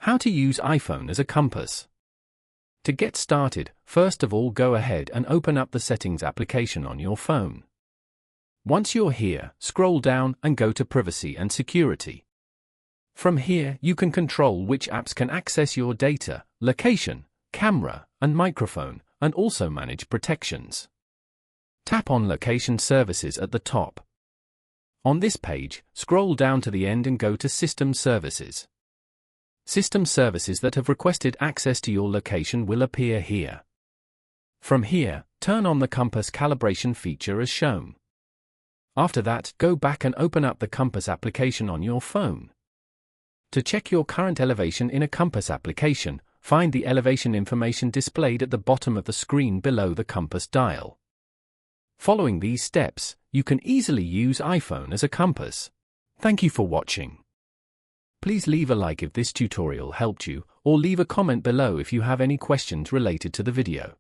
How to use iPhone as a compass. To get started, first of all go ahead and open up the Settings application on your phone. Once you're here, scroll down and go to Privacy and Security. From here, you can control which apps can access your data, location, camera, and microphone, and also manage protections. Tap on Location Services at the top. On this page, scroll down to the end and go to System Services. System services that have requested access to your location will appear here. From here, turn on the compass calibration feature as shown. After that, go back and open up the compass application on your phone. To check your current elevation in a compass application, find the elevation information displayed at the bottom of the screen below the compass dial. Following these steps, you can easily use iPhone as a compass. Thank you for watching. Please leave a like if this tutorial helped you, or leave a comment below if you have any questions related to the video.